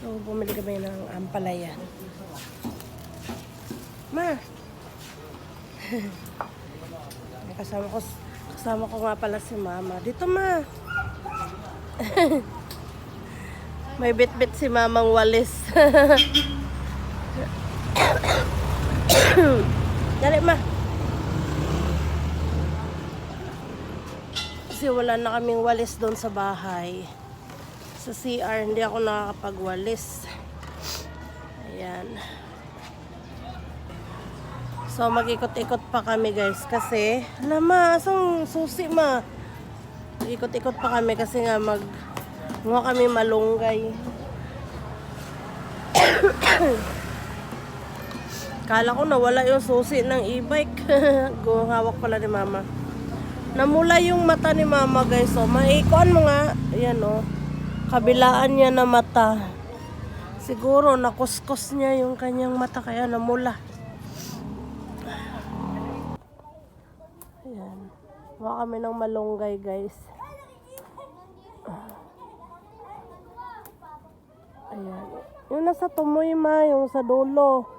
So, bumili kami ng ampalaya. Ma! kasama ko nga pala si Mama. Dito, Ma! May bit-bit si Mamang walis. Dali, Ma! Kasi wala na kaming walis doon sa bahay. Sa CR, hindi ako nakakapagwalis. Ayan. So, mag-ikot-ikot pa kami, guys. Kasi, Ma, asang susi, Ma? Ikot-ikot pa kami kasi nga mga kami malunggay. Kala ko nawala yung susi ng e-bike. Hawak pala ni Mama. Namula yung mata ni Mama, guys. So, maikuan mo nga. Ayan, oh. Kabilaan niya na mata. Siguro, nakuskos niya yung kanyang mata. Kaya namula. Ayan. Mga kami ng malunggay, guys. Ayan. Yung nasa tumoy, Ma. Yung sa dulo.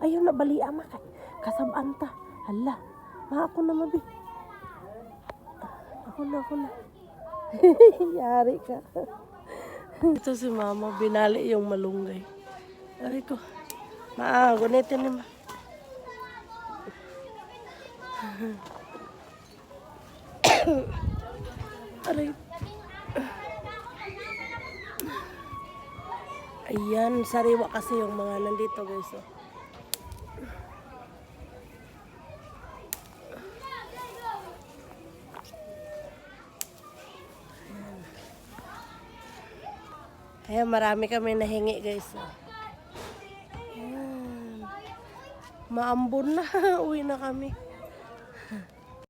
Ayaw na bali, ama. Kasabaan ta. Hala. Ma, ako na, mabi. Ako na. Yari ka. Ito si Mama. Binali yung malunggay. Aray ko. Ma, gunitin ni Ma. Aray. Ayan, sariwa kasi yung mga nandito, guys. Oh. Kaya marami kami nahingi, guys. Oh. Ayan. Maambon na. Uwi na kami.